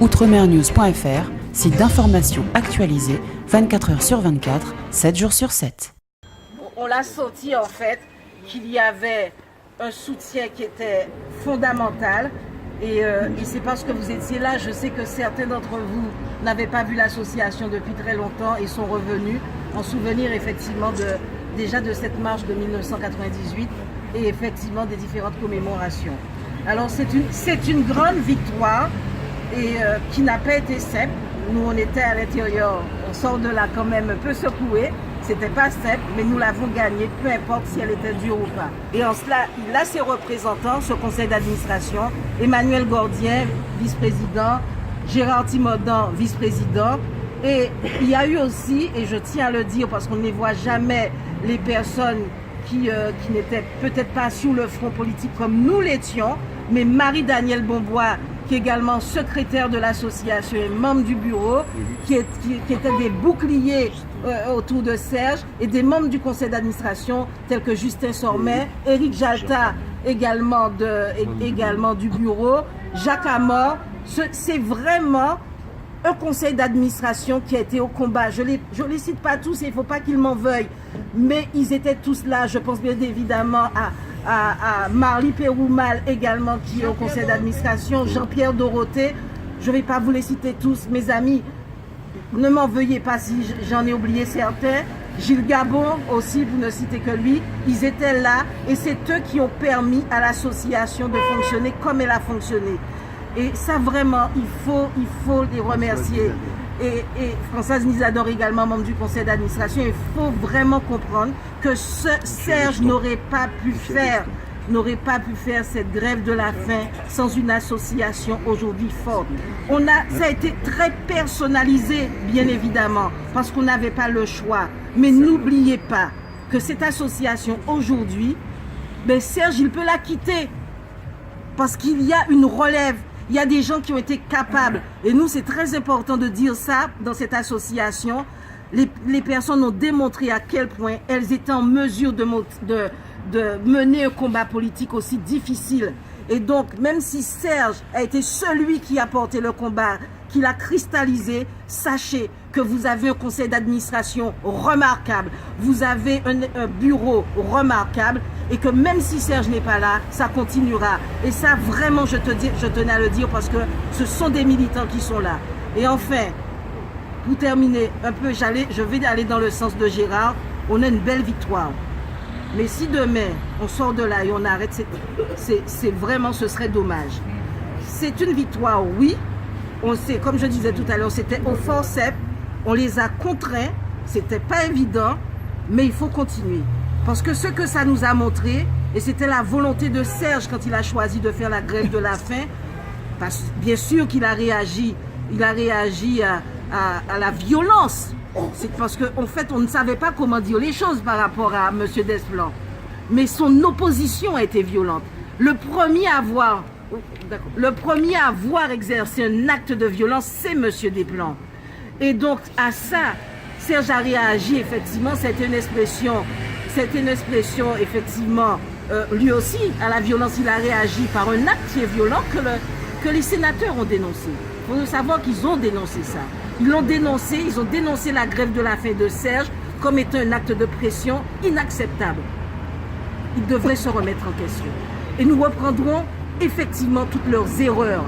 outremernews.fr, site d'information actualisé 24 heures sur 24, 7 jours sur 7. On l'a senti en fait qu'il y avait un soutien qui était fondamental et c'est parce que vous étiez là. Je sais que certains d'entre vous n'avaient pas vu l'association depuis très longtemps et sont revenus en souvenir effectivement déjà de cette marche de 1998 et effectivement des différentes commémorations. Alors c'est une grande victoire et qui n'a pas été simple. Nous on était à l'intérieur, on sort de là quand même un peu secoué. C'était pas simple, mais nous l'avons gagnée, peu importe si elle était dure ou pas. Et en cela, il a ses représentants, ce conseil d'administration, Emmanuel Gordien, vice-président, Gérard Timodan, vice-président. Et il y a eu aussi, et je tiens à le dire parce qu'on ne voit jamais les personnes qui n'étaient peut-être pas sur le front politique comme nous l'étions, mais Marie-Danielle Bombois, qui est également secrétaire de l'association et membre du bureau, qui étaient des boucliers autour de Serge, et des membres du conseil d'administration tels que Justin Sormet, Éric Jalta également du bureau, Jacques Amor. C'est vraiment un conseil d'administration qui a été au combat. Je les cite pas tous et il ne faut pas qu'ils m'en veuillent, mais ils étaient tous là. Je pense bien évidemment à Marly Péroumal également qui est au conseil d'administration, Jean-Pierre Dorothée. Je ne vais pas vous les citer tous, mes amis. Ne m'en veuillez pas si j'en ai oublié certains. Gilles Gabon aussi, vous ne citez que lui. Ils étaient là et c'est eux qui ont permis à l'association de fonctionner comme elle a fonctionné. Et ça vraiment, il faut les remercier. Et Françoise Nizador également, membre du conseil d'administration. Il faut vraiment comprendre que Serge n'aurait pas pu faire cette grève de la faim sans une association aujourd'hui forte. Ça a été très personnalisé, bien évidemment, parce qu'on n'avait pas le choix. Mais n'oubliez pas que cette association aujourd'hui, Serge, il peut la quitter parce qu'il y a une relève. Il y a des gens qui ont été capables. Et nous, c'est très important de dire ça dans cette association. Les personnes ont démontré à quel point elles étaient en mesure de mener un combat politique aussi difficile. Et donc, même si Serge a été celui qui a porté le combat, qui l'a cristallisé, sachez que vous avez un conseil d'administration remarquable, vous avez un bureau remarquable, et que même si Serge n'est pas là, ça continuera. Et ça, vraiment, je tenais à le dire parce que ce sont des militants qui sont là. Et enfin, pour terminer un peu, je vais aller dans le sens de Gérard, on a une belle victoire. Mais si demain, on sort de là et on arrête, c'est vraiment, ce serait dommage. C'est une victoire, oui. On sait, comme je disais tout à l'heure, c'était au forceps, on les a contraints, c'était pas évident, mais il faut continuer. Parce que ce que ça nous a montré, et c'était la volonté de Serge quand il a choisi de faire la grève de la faim, parce, bien sûr qu'il a réagi, à la violence. C'est parce qu'en fait, on ne savait pas comment dire les choses par rapport à M. Desplan. Mais son opposition a été violente. Le premier à avoir exercé un acte de violence, c'est M. Desplan. Et donc, à ça, Serge a réagi, effectivement, c'était une expression, effectivement, lui aussi, à la violence, il a réagi par un acte qui est violent que les sénateurs ont dénoncé. Il faut savoir qu'ils ont dénoncé ça. Ils ont dénoncé la grève de la faim de Serge comme étant un acte de pression inacceptable. Ils devraient se remettre en question. Et nous reprendrons effectivement toutes leurs erreurs.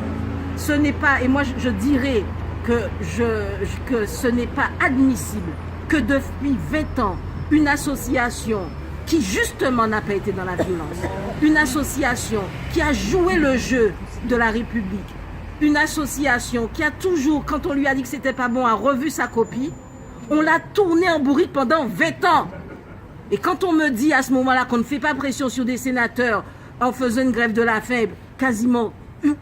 Ce n'est pas, et moi je dirais que ce n'est pas admissible que depuis 20 ans, une association qui justement n'a pas été dans la violence, une association qui a joué le jeu de la République, une association qui a toujours, quand on lui a dit que c'était pas bon, a revu sa copie, on l'a tourné en bourrique pendant 20 ans. Et quand on me dit à ce moment-là qu'on ne fait pas pression sur des sénateurs en faisant une grève de la faim, quasiment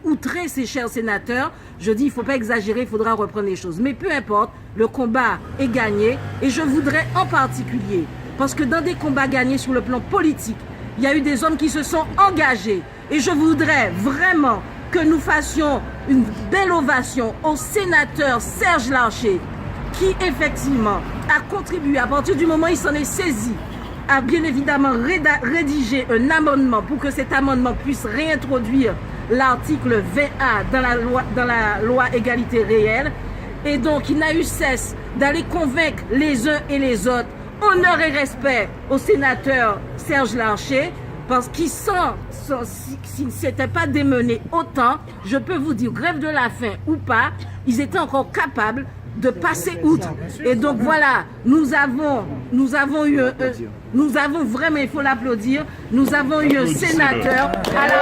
outrer ces chers sénateurs, je dis il ne faut pas exagérer, il faudra reprendre les choses. Mais peu importe, le combat est gagné et je voudrais en particulier, parce que dans des combats gagnés sur le plan politique, il y a eu des hommes qui se sont engagés et je voudrais vraiment que nous fassions une belle ovation au sénateur Serge Larcher qui effectivement a contribué à partir du moment où il s'en est saisi a bien évidemment rédigé un amendement pour que cet amendement puisse réintroduire l'article 20A dans la loi égalité réelle. Et donc, il n'a eu cesse d'aller convaincre les uns et les autres. Honneur et respect au sénateur Serge Larcher, parce qu'il s'il ne s'était pas démené autant, je peux vous dire, grève de la faim ou pas, ils étaient encore capables de passer outre. Et donc voilà, nous avons vraiment, il faut l'applaudir, nous avons eu un sénateur à la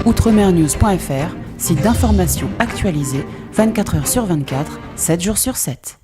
Outremernews.fr, site d'information actualisé 24 heures sur 24, 7 jours sur 7.